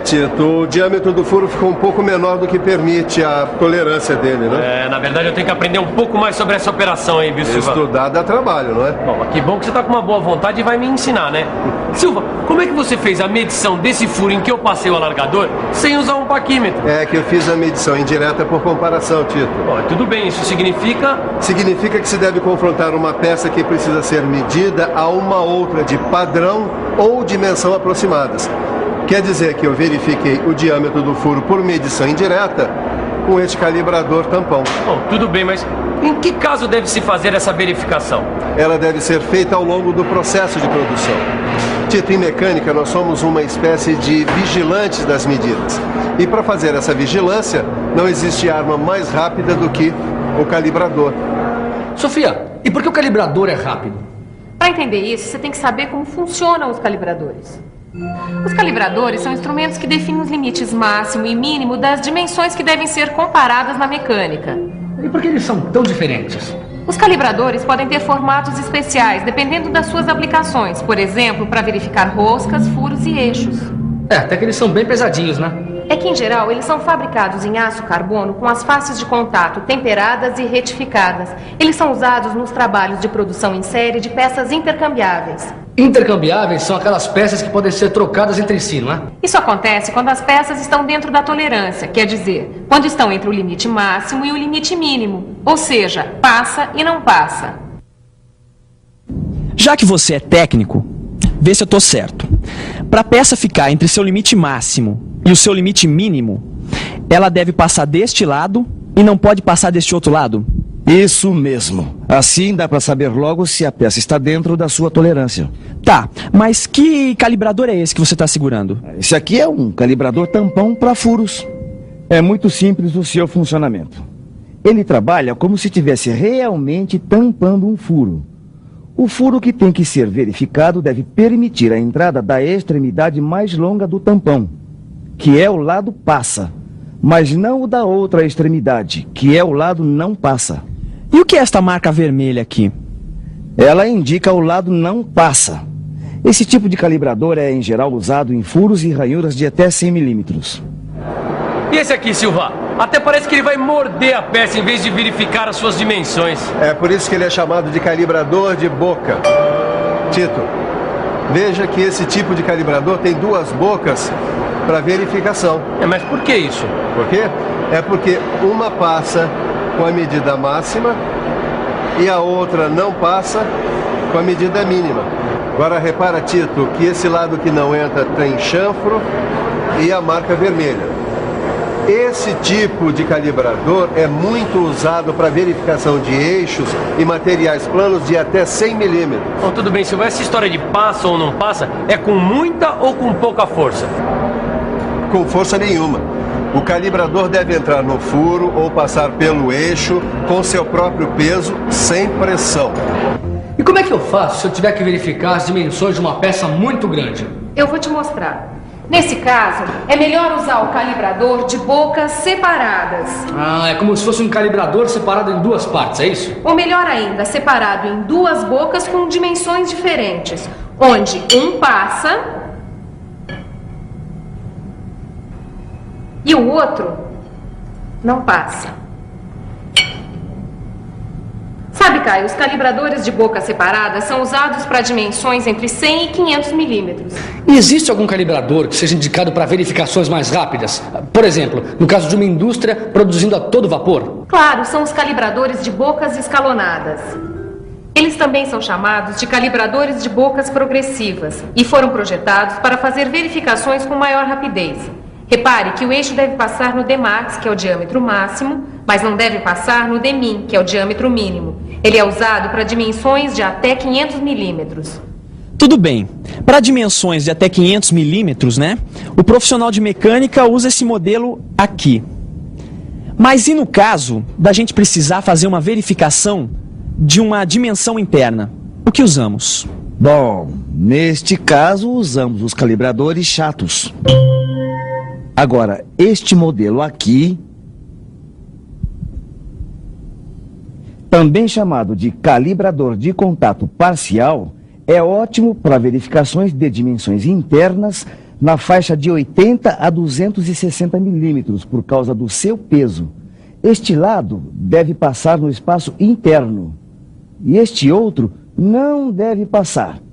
Tito, o diâmetro do furo ficou um pouco menor do que permite a tolerância dele, né? Na verdade eu tenho que aprender um pouco mais sobre essa operação aí, viu, Silva? Estudar dá trabalho, não é? Bom, mas que bom que você tá com uma boa vontade e vai me ensinar, né? Silva, como é que você fez a medição desse furo em que eu passei o alargador sem usar um paquímetro? É que eu fiz a medição indireta por comparação, Tito. Bom, tudo bem, isso significa... Significa que se deve confrontar uma peça que precisa ser medida a uma outra de padrão ou dimensão aproximadas. Quer dizer que eu verifiquei o diâmetro do furo por medição indireta com este calibrador tampão. Bom, tudo bem, mas em que caso deve se fazer essa verificação? Ela deve ser feita ao longo do processo de produção. Tito, em mecânica nós somos uma espécie de vigilantes das medidas. E para fazer essa vigilância, não existe arma mais rápida do que o calibrador. Sofia, e por que o calibrador é rápido? Para entender isso, você tem que saber como funcionam os calibradores. Os calibradores são instrumentos que definem os limites máximo e mínimo das dimensões que devem ser comparadas na mecânica. E por que eles são tão diferentes? Os calibradores podem ter formatos especiais, dependendo das suas aplicações. Por exemplo, para verificar roscas, furos e eixos. Até que eles são bem pesadinhos, né? É que, em geral, eles são fabricados em aço carbono com as faces de contato temperadas e retificadas. Eles são usados nos trabalhos de produção em série de peças intercambiáveis. Intercambiáveis são aquelas peças que podem ser trocadas entre si, não é? Isso acontece quando as peças estão dentro da tolerância, quer dizer, quando estão entre o limite máximo e o limite mínimo. Ou seja, passa e não passa. Já que você é técnico, vê se eu tô certo. Para a peça ficar entre seu limite máximo e o seu limite mínimo, ela deve passar deste lado e não pode passar deste outro lado? Isso mesmo. Assim dá para saber logo se a peça está dentro da sua tolerância. Tá, mas que calibrador é esse que você está segurando? Esse aqui é um calibrador tampão para furos. É muito simples o seu funcionamento. Ele trabalha como se estivesse realmente tampando um furo. O furo que tem que ser verificado deve permitir a entrada da extremidade mais longa do tampão, que é o lado passa, mas não o da outra extremidade, que é o lado não passa. E o que é esta marca vermelha aqui? Ela indica o lado não passa. Esse tipo de calibrador é, em geral, usado em furos e ranhuras de até 100 milímetros. E esse aqui, Silva? Até parece que ele vai morder a peça em vez de verificar as suas dimensões. É por isso que ele é chamado de calibrador de boca. Tito, veja que esse tipo de calibrador tem duas bocas para verificação. Mas por que isso? Por quê? É porque uma passa com a medida máxima e a outra não passa com a medida mínima. Agora repara, Tito, que esse lado que não entra tem chanfro e a marca vermelha. Esse tipo de calibrador é muito usado para verificação de eixos e materiais planos de até 100 milímetros. Bom, tudo bem, Silva, essa história de passa ou não passa é com muita ou com pouca força? Com força nenhuma. O calibrador deve entrar no furo ou passar pelo eixo com seu próprio peso, sem pressão. E como é que eu faço se eu tiver que verificar as dimensões de uma peça muito grande? Eu vou te mostrar. Nesse caso, é melhor usar o calibrador de bocas separadas. É como se fosse um calibrador separado em duas partes, é isso? Ou melhor ainda, separado em duas bocas com dimensões diferentes, onde um passa e o outro não passa. Sabe, Caio, os calibradores de boca separadas são usados para dimensões entre 100 e 500 milímetros. E existe algum calibrador que seja indicado para verificações mais rápidas? Por exemplo, no caso de uma indústria produzindo a todo vapor? Claro, são os calibradores de bocas escalonadas. Eles também são chamados de calibradores de bocas progressivas e foram projetados para fazer verificações com maior rapidez. Repare que o eixo deve passar no Dmax, que é o diâmetro máximo, mas não deve passar no Dmin, que é o diâmetro mínimo. Ele é usado para dimensões de até 500 milímetros. Tudo bem. Para dimensões de até 500 milímetros, né? O profissional de mecânica usa esse modelo aqui. Mas e no caso da gente precisar fazer uma verificação de uma dimensão interna? O que usamos? Bom, neste caso usamos os calibradores chatos. Agora, este modelo aqui, também chamado de calibrador de contato parcial, é ótimo para verificações de dimensões internas na faixa de 80 a 260 milímetros por causa do seu peso. Este lado deve passar no espaço interno e este outro não deve passar.